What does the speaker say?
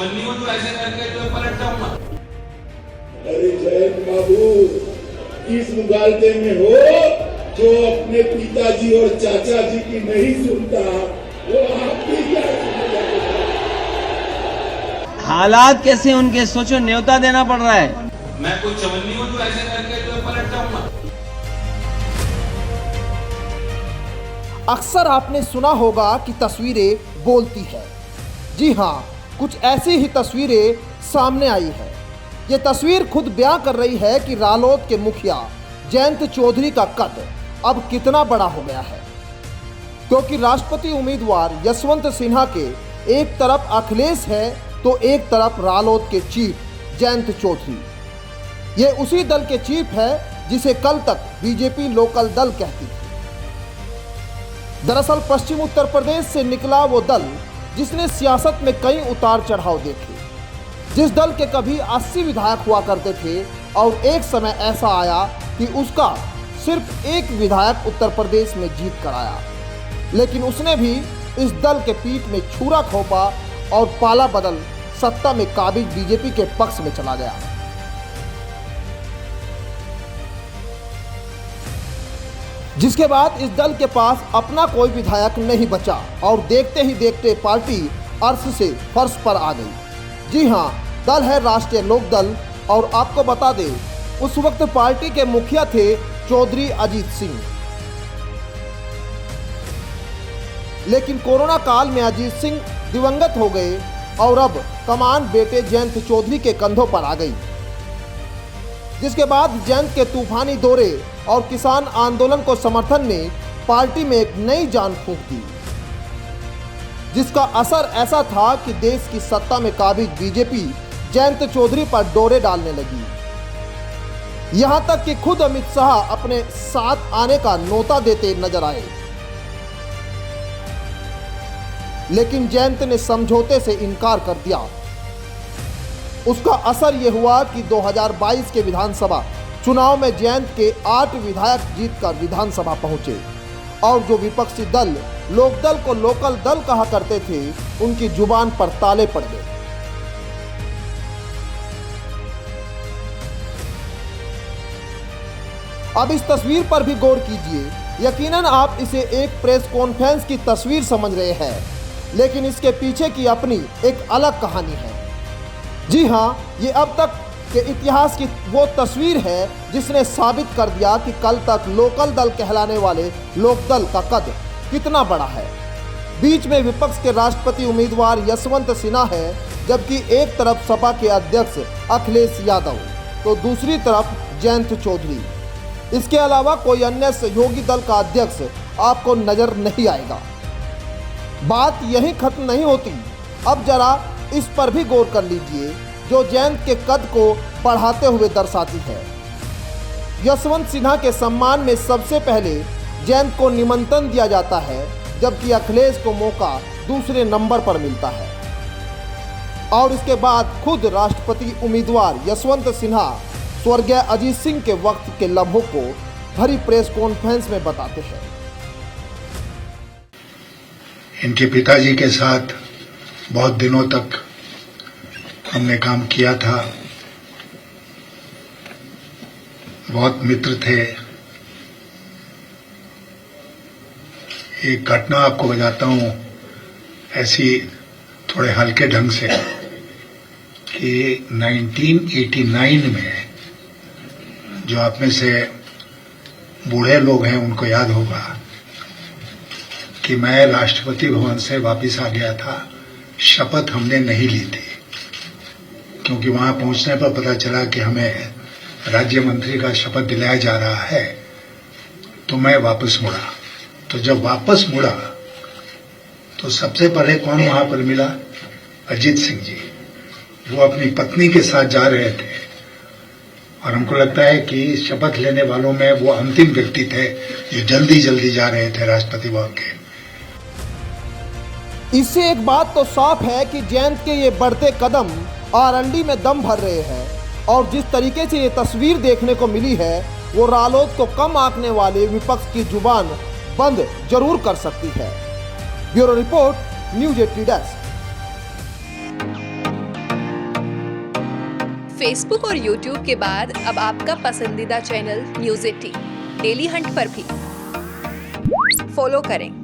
चवन्नी हूँ जो ऐसे करके जो पलट जाऊंगा। अरे जयंत बाबू, इस मुगालते में हो जो अपने पिताजी और चाचा जी की नहीं सुनता, वो आपकी क्या सुनेगा? हालात कैसे उनके, सोचो न्योता देना पड़ रहा है। मैं कोई चवन्नी हूँ जो ऐसे करके जो पलट जाऊंगा। अक्सर आपने सुना होगा कि तस्वीरें बोलती है। जी हाँ, कुछ ऐसी ही तस्वीरें सामने आई है। ये तस्वीर खुद बयां कर रही है कि रालोद के मुखिया जयंत चौधरी का कद अब कितना बड़ा हो गया है, क्योंकि राष्ट्रपति उम्मीदवार यशवंत सिन्हा के एक तरफ अखिलेश है तो एक तरफ रालोद के चीफ जयंत चौधरी। ये उसी दल के चीफ है जिसे कल तक बीजेपी लोकल दल कहती थी। दरअसल पश्चिम उत्तर प्रदेश से निकला वो दल जिसने सियासत में कई उतार चढ़ाव देखे, जिस दल के कभी 80 विधायक हुआ करते थे और एक समय ऐसा आया कि उसका सिर्फ एक विधायक उत्तर प्रदेश में जीत कर आया, लेकिन उसने भी इस दल के पीठ में छुरा घोंपा और पाला बदल सत्ता में काबिज बीजेपी के पक्ष में चला गया। जिसके बाद इस दल के पास अपना कोई विधायक नहीं बचा और देखते ही देखते पार्टी अर्श से फर्श पर आ गई। जी हां, दल है राष्ट्रीय लोकदल। और आपको बता दें, उस वक्त पार्टी के मुखिया थे चौधरी अजीत सिंह, लेकिन कोरोना काल में अजीत सिंह दिवंगत हो गए और अब कमान बेटे जयंत चौधरी के कंधों पर आ गई। जिसके बाद जयंत के तूफानी दौरे और किसान आंदोलन को समर्थन ने पार्टी में एक नई जान फूंक दी, जिसका असर ऐसा था कि देश की सत्ता में काबिज बीजेपी जयंत चौधरी पर डोरे डालने लगी। यहां तक कि खुद अमित शाह अपने साथ आने का न्योता देते नजर आए, लेकिन जयंत ने समझौते से इनकार कर दिया। उसका असर यह हुआ कि 2022 के विधानसभा चुनाव में जयंत के 8 विधायक जीतकर विधानसभा पहुंचे और जो विपक्षी दल लोकदल को लोकल दल कहा करते थे, उनकी जुबान पर ताले पड़ गए। अब इस तस्वीर पर भी गौर कीजिए। यकीनन आप इसे एक प्रेस कॉन्फ्रेंस की तस्वीर समझ रहे हैं, लेकिन इसके पीछे की अपनी एक अलग कहानी है। जी हाँ, ये अब तक के इतिहास की वो तस्वीर है जिसने साबित कर दिया कि कल तक लोकल दल कहलाने वाले लोकदल का कद कितना बड़ा है। बीच में विपक्ष के राष्ट्रपति उम्मीदवार यशवंत सिन्हा है, जबकि एक तरफ सपा के अध्यक्ष अखिलेश यादव तो दूसरी तरफ जयंत चौधरी। इसके अलावा कोई अन्य सहयोगी दल का अध्यक्ष आपको नजर नहीं आएगा। बात यहीं खत्म नहीं होती। अब जरा इस पर भी गौर कर लीजिए, जो जयंत के कद को बढ़ाते हुए दर्शाती है। यशवंत सिन्हा के सम्मान में सबसे पहले जयंत को निमंत्रण दिया जाता है, जबकि अखिलेश को मौका दूसरे नंबर पर मिलता है। और इसके बाद खुद राष्ट्रपति उम्मीदवार यशवंत सिन्हा स्वर्गीय अजीत सिंह के वक्त के लम्हों को भरी प्रेस कॉन्फ्रेंस में बताते हैं। इनके पिताजी के साथ बहुत दिनों तक हमने काम किया था, बहुत मित्र थे। एक घटना आपको बताता हूं, ऐसी थोड़े हल्के ढंग से, कि 1989 में, जो आप में से बूढ़े लोग हैं उनको याद होगा कि मैं राष्ट्रपति भवन से वापस आ गया था। शपथ हमने नहीं ली थी, क्योंकि वहां पहुंचने पर पता चला कि हमें राज्य मंत्री का शपथ दिलाया जा रहा है। तो मैं वापस मुड़ा। तो जब वापस मुड़ा तो सबसे पहले कौन वहां पर मिला? अजीत सिंह जी। वो अपनी पत्नी के साथ जा रहे थे और हमको लगता है कि शपथ लेने वालों में वो अंतिम व्यक्ति थे जो जल्दी जल्दी जा रहे थे राष्ट्रपति भवन के। इससे एक बात तो साफ है कि जयंत के ये बढ़ते कदम आरएलडी में दम भर रहे हैं, और जिस तरीके से ये तस्वीर देखने को मिली है, वो रालोद को कम आंकने वाले विपक्ष की जुबान बंद जरूर कर सकती है। Bureau report, news 18 desk. Facebook और यूट्यूब के बाद अब आपका पसंदीदा चैनल न्यूज़ 18 डेली हंट पर भी फॉलो करें।